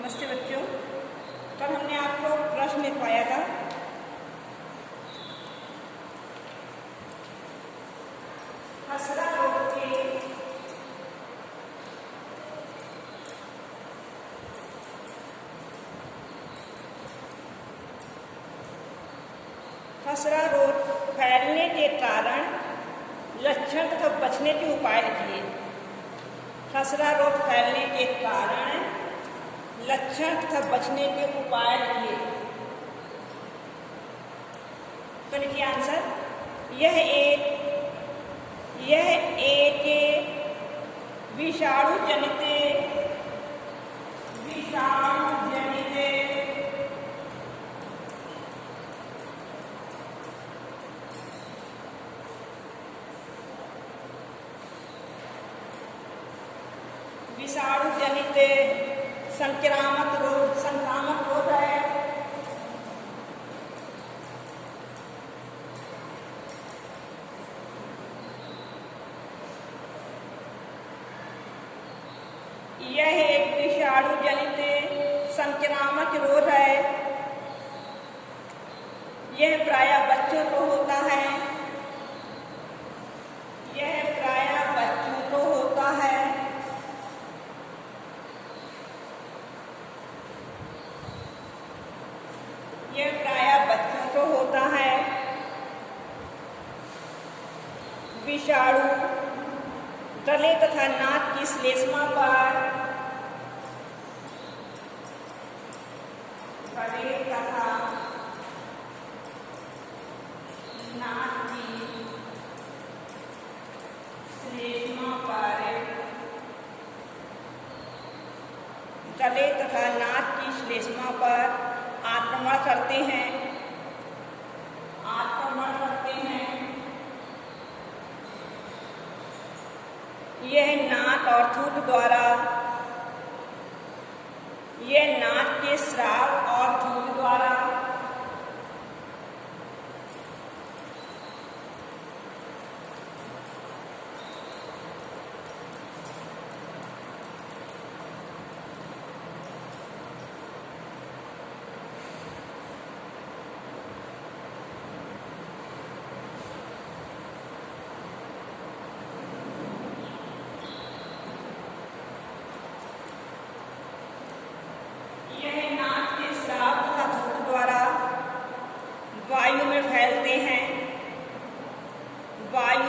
नमस्ते बच्चों। कल हमने आपको प्रश्न लिखवाया था। खसरा रोग फैलने के कारण लक्षण तथा बचने के उपाय लिखिए। खसरा रोग फैलने के कारण लक्षण तथा बचने के उपाय लिखिए। तो लिखिए आंसर। यह एक विषाणु जनित संक्रामक रोग है। यह एक विषाणु जनित संक्रामक रोग है। यह प्रायः बच्चों को होता है। यह प्रायः बच्चों को होता है। यह प्रायः बच्चों को होता है। विषाणु गले तथा नाक की श्लेष्मा पर गले तथा नाक की श्लेष्मा पर आक्रमण करते हैं। यह नाक और थूक द्वारा, यह नाक के स्राव और थूक द्वारा वायु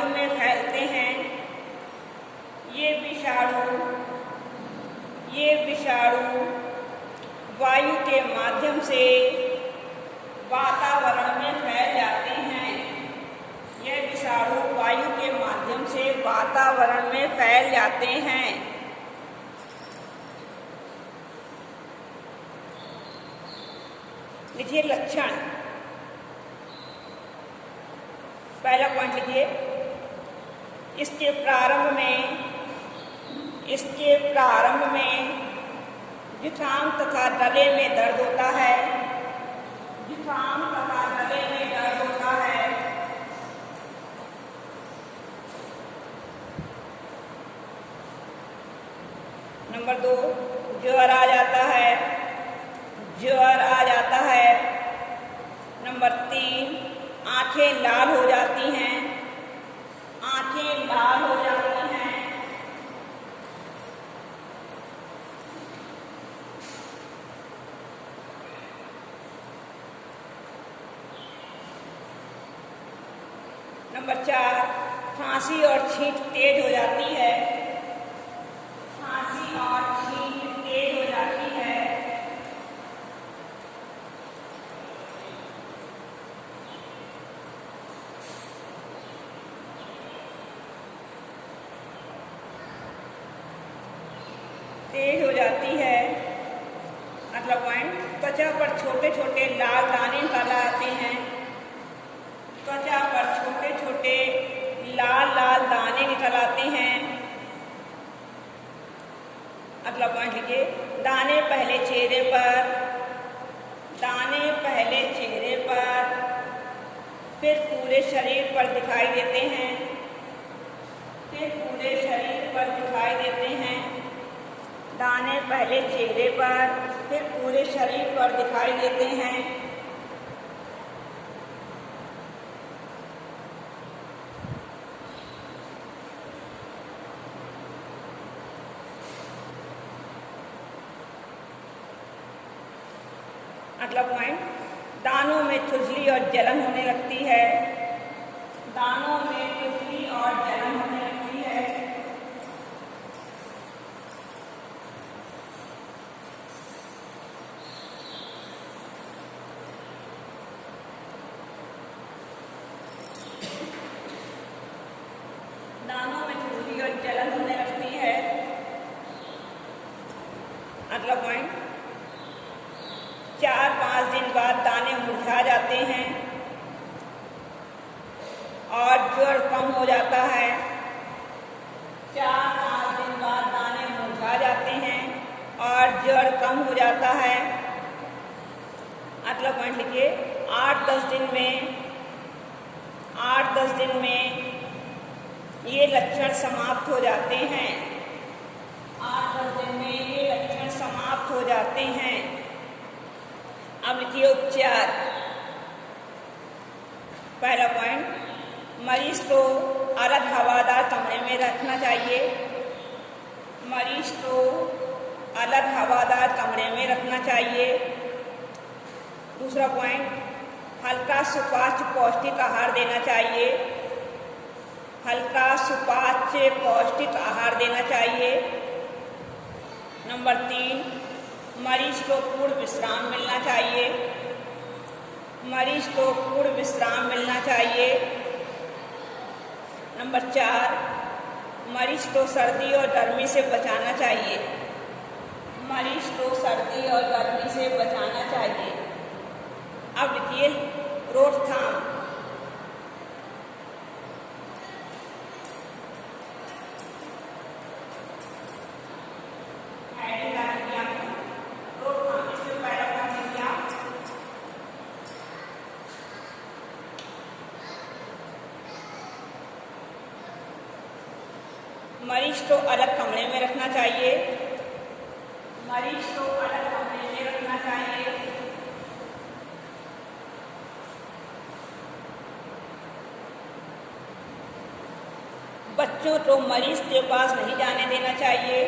में फैलते हैं। ये विषाणु वायु के माध्यम से वातावरण में फैल जाते हैं। ये विषाणु वायु के माध्यम से वातावरण में फैल जाते हैं। लिखिए लक्षण। पहला पॉइंट लिखिए। इसके प्रारंभ में जुकाम तथा गले में दर्द होता है। नंबर 2, ज्वर आ जाता है। नंबर 3, आंखें लाल हो जाती हैं। नंबर 4, खांसी और छींक तेज हो जाती है। अगला पॉइंट, त्वचा पर छोटे छोटे लाल दाने निकल आते हैं। अगला पॉइंट लिखिए। दाने पहले चेहरे पर फिर पूरे शरीर पर दिखाई देते हैं। दाने पहले चेहरे पर फिर पूरे शरीर पर दिखाई देते हैं। अगला पॉइंट, दानों में खुजली और जलन होने लगती है। दानों में खुजली और जलन होने लगती है। दानों में खुजली और जलन होने लगती है। अगला पॉइंट, 4-5 दिन बाद दाने मुरझा जाते हैं और ज्वर कम हो जाता है। 4-5 दिन बाद दाने मुरझा जाते हैं और ज्वर कम हो जाता है। अगला पॉइंट लिखिए, 8-10 दिन में ये लक्षण समाप्त हो जाते हैं। 8-10 दिन में ये लक्षण समाप्त हो जाते हैं। अब लिखिए उपचार। पहला पॉइंट, मरीज को अलग हवादार कमरे में रखना चाहिए। मरीज को अलग हवादार कमरे में रखना चाहिए। दूसरा पॉइंट, हल्का सुपाच्य पौष्टिक आहार देना चाहिए। हल्का सुपाच्य पौष्टिक आहार देना चाहिए। नंबर 3, मरीज को पूर्ण विश्राम मिलना चाहिए। मरीज को पूर्ण विश्राम मिलना चाहिए। नंबर 4, मरीज को सर्दी और गर्मी से बचाना चाहिए। मरीज को सर्दी और गर्मी से बचाना चाहिए। अब लिखिए रोकथाम। मरीज को अलग कमरे में रखना चाहिए। मरीज को अलग कमरे में रखना चाहिए। बच्चों को मरीज के पास नहीं जाने देना चाहिए।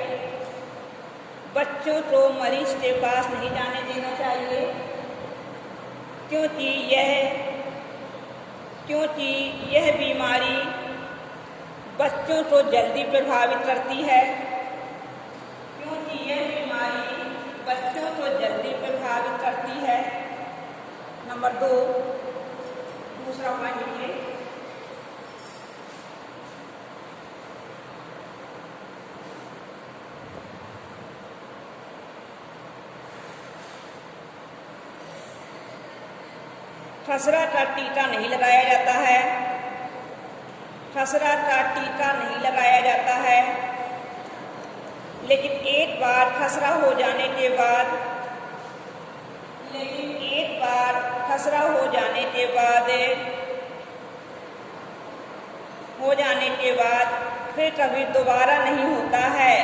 बच्चों को मरीज के पास नहीं जाने देना चाहिए, क्योंकि यह बीमारी बच्चों को जल्दी प्रभावित करती है। क्योंकि यह बीमारी बच्चों को जल्दी प्रभावित करती है। नंबर 2, दूसरा पॉइंट लिखिए, खसरा का टीका नहीं लगाया जाता है। खसरा का टीका नहीं लगाया जाता है, लेकिन एक बार खसरा हो जाने के बाद फिर कभी दोबारा नहीं होता है।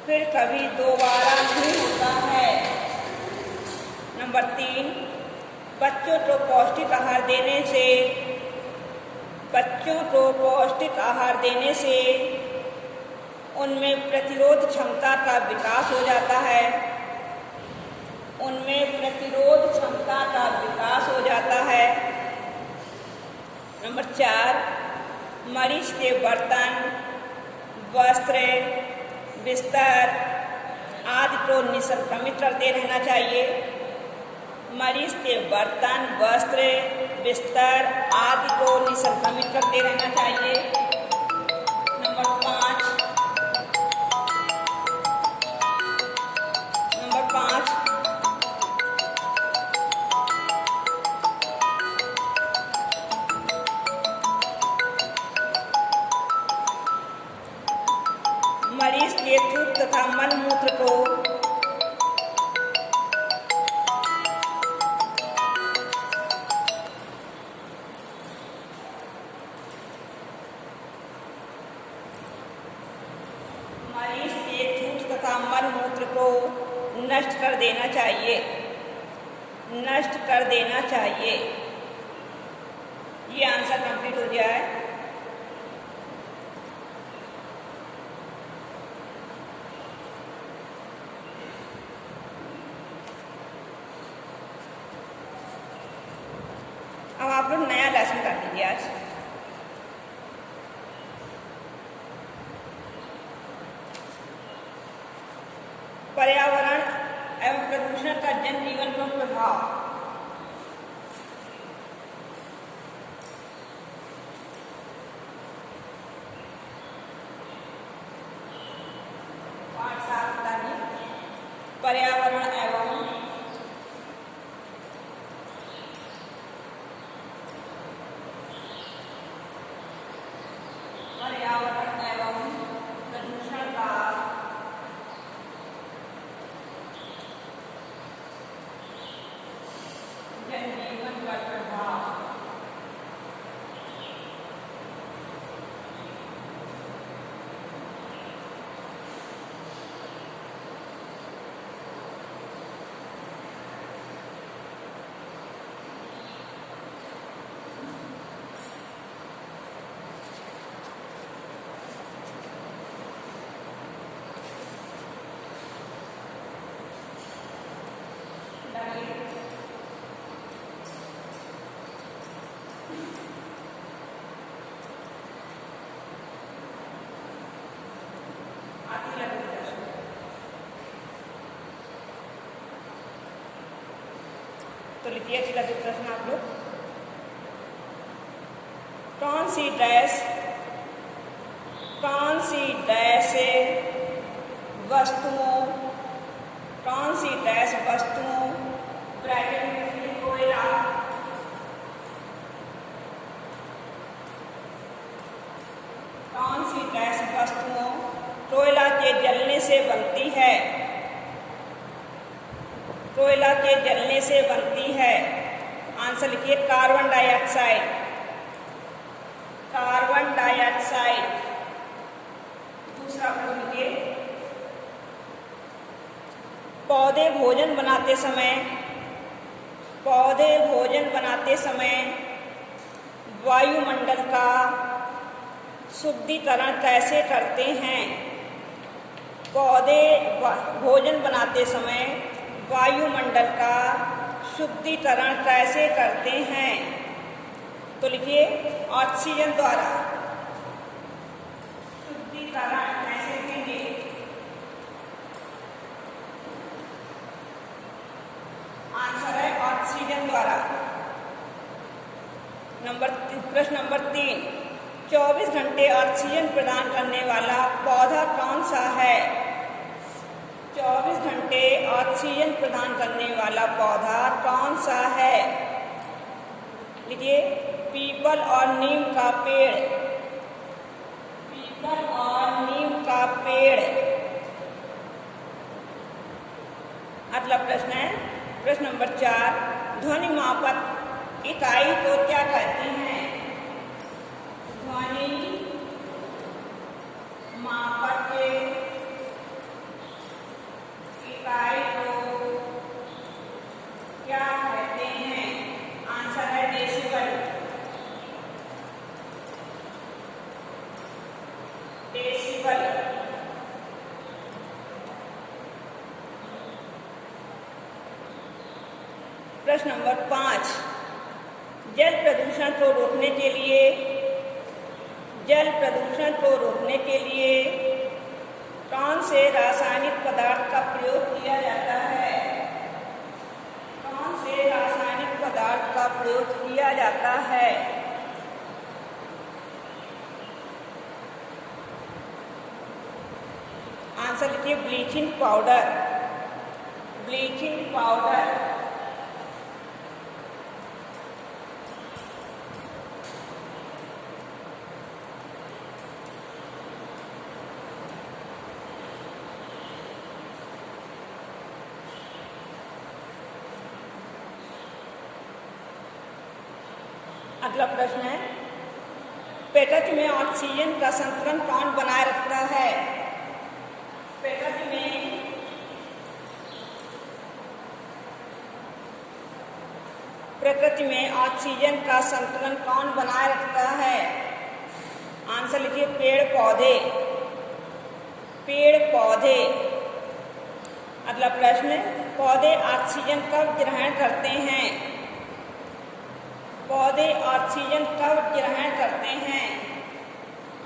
फिर कभी दोबारा नहीं होता है। नंबर 3, बच्चों को पौष्टिक आहार देने से उनमें प्रतिरोध क्षमता का विकास हो जाता है। उनमें प्रतिरोध क्षमता का विकास हो जाता है। नंबर 4, मरीज के बर्तन, वस्त्र, बिस्तर आदि को निसंक्रमित करते रहना चाहिए। मरीज के बर्तन, वस्त्र, बिस्तर आदि को निसंक्रमित करते रहना चाहिए। नंबर 5, मरीज के थूक तथा मल मूत्र को नष्ट कर देना चाहिए, नष्ट कर देना चाहिए। ये आंसर कंप्लीट हो जाए। अब आप लोग नया लेसन कर दीजिए आज। पर्यावरण एवं प्रदूषण का जनजीवन पर प्रभाव। पाठ 7 बताइए। पर्यावरण एवं प्रदूषण का जनजीवन पर प्रभाव। तो लिखिए अगला प्रश्न आप लोग। कौन सी डैश वस्तुओं ब्रैकेट में कोयला, कौन सी डैश वस्तुओं कोयला के जलने से बनती है, कोयला के जलने से बनती है। आंसर लिखिए कार्बन डाइऑक्साइड, कार्बन डाइऑक्साइड। दूसरा प्रश्न लिखिए पौधे भोजन बनाते समय वायुमंडल का शुद्धिकरण कैसे करते हैं। पौधे भोजन बनाते समय वायुमंडल का शुद्धिकरण कैसे करते हैं। तो लिखिए ऑक्सीजन द्वारा। शुद्धिकरण कैसे करेंगे। आंसर है ऑक्सीजन द्वारा। प्रश्न नंबर 3। 24 घंटे ऑक्सीजन प्रदान करने वाला पौधा कौन सा है। 24 घंटे ऑक्सीजन प्रदान करने वाला पौधा कौन सा है। लिखिए पीपल और नीम का पेड़, पीपल और नीम का पेड़। अगला प्रश्न है प्रश्न नंबर 4। ध्वनि मापक इकाई को क्या कहते हैं। ध्वनि मापक इकाई को क्या कहते हैं। आंसर है डेसिबल, डेसिबल। प्रश्न नंबर 5। जल प्रदूषण को रोकने के लिए कौन से रासायनिक पदार्थ का प्रयोग किया जाता है। कौन से रासायनिक पदार्थ का प्रयोग किया जाता है। आंसर लिखिए ब्लीचिंग पाउडर, ब्लीचिंग पाउडर। अगला प्रश्न है पेट में ऑक्सीजन का संतुलन कौन बनाए रखता है। पेट में प्रकृति में ऑक्सीजन का संतुलन कौन बनाए रखता है? आंसर लिखिए पेड़ पौधे। पेड़ पौधे। अगला प्रश्न, पौधे ऑक्सीजन कब ग्रहण करते हैं? पौधे ऑक्सीजन कब ग्रहण करते हैं?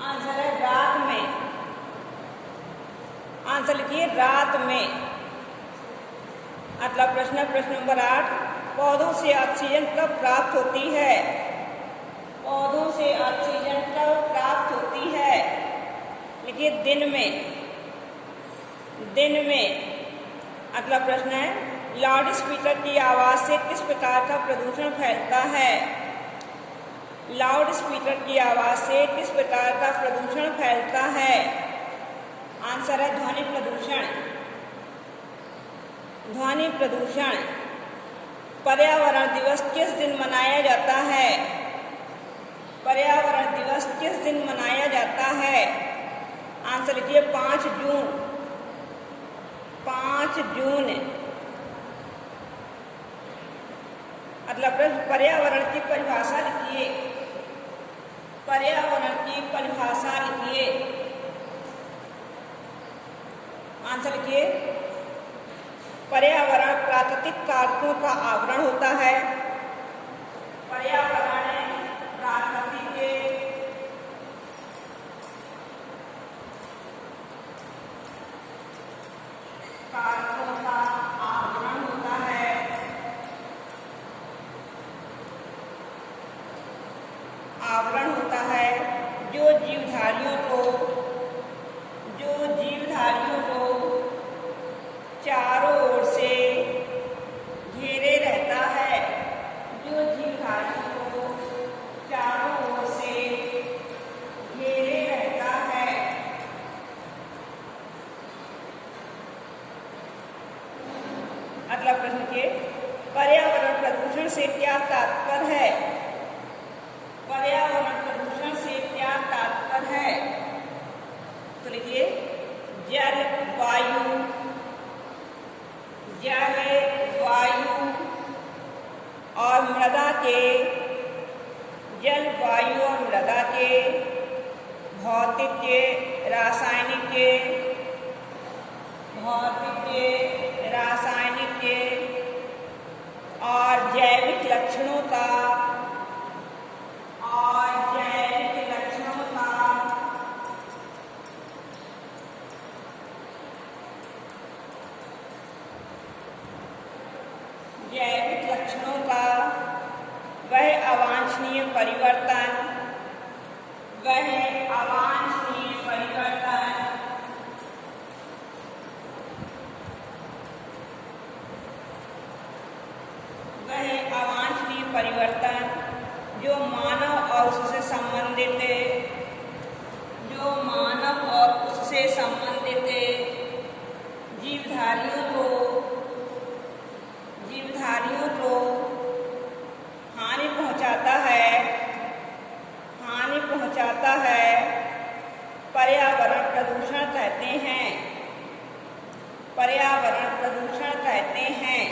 आंसर है रात में। आंसर लिखिए रात में। अगला प्रश्न, प्रश्न नंबर 8, पौधों से ऑक्सीजन कब प्राप्त होती है? पौधों से ऑक्सीजन कब प्राप्त होती है? लिखिए दिन में। दिन में। अगला प्रश्न है, लाउड स्पीकर की आवाज़ से किस प्रकार का प्रदूषण फैलता है? लाउड स्पीकर की आवाज़ से किस प्रकार का प्रदूषण फैलता है? आंसर है ध्वनि प्रदूषण। ध्वनि प्रदूषण। पर्यावरण दिवस किस दिन मनाया जाता है? पर्यावरण दिवस किस दिन मनाया जाता है? आंसर लिखिए 5 जून। 5 जून। अगला प्रश्न, पर्यावरण की परिभाषा लिखिए। पर्यावरण की परिभाषा लिखिए। आंसर लिखिए, पर्यावरण प्राकृतिक कारकों का आवरण होता है। पर्यावरण प्राकृतिक कारकों का आवरण होता है। आवरण होता है जो जीवधारियों को चारों ओर से घेरे रहता है। जो जीवधारियों को चारों ओर से घेरे रहता है। अगला प्रश्न के, पर्यावरण प्रदूषण से क्या तात्पर्य है? पर्यावरण प्रदूषण से क्या तात्पर्य है? तो लिखिए जल, वायु, और मृदा के, जल, वायु और मृदा के भौतिक, रासायनिक, और जैविक लक्षणों का वह अवांछनीय परिवर्तन जो मानव और उससे संबंधित जीवधारियों को हानि पहुंचाता है, पर्यावरण प्रदूषण कहते हैं। पर्यावरण प्रदूषण कहते हैं।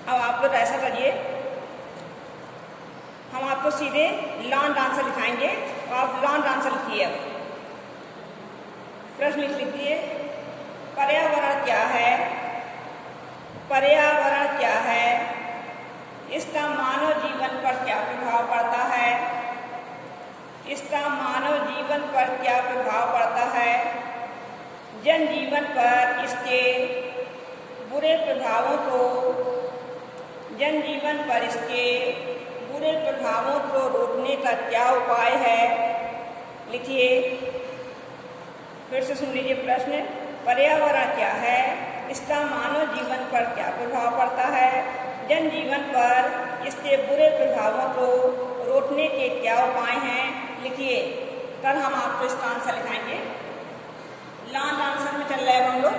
अब आप लोग ऐसा करिए, हम आपको सीधे लॉन्ग आंसर लिखाएंगे और आप लॉन्ग आंसर लिखिए। अब प्रश्न लिखिए, पर्यावरण क्या है? पर्यावरण क्या है? इसका मानव जीवन पर क्या प्रभाव पड़ता है? इसका मानव जीवन पर क्या प्रभाव पड़ता है? जनजीवन पर इसके बुरे प्रभावों को रोकने का क्या उपाय है? लिखिए। फिर से सुन लीजिए प्रश्न, पर्यावरण क्या है? इसका मानव जीवन पर क्या प्रभाव पड़ता है? जनजीवन पर इसके बुरे प्रभावों को रोकने के क्या उपाय हैं? लिखिए। कल हम आपको इसका आंसर लिखाएंगे। लॉन्ग आंसर में चल रहे हैं हम लोग।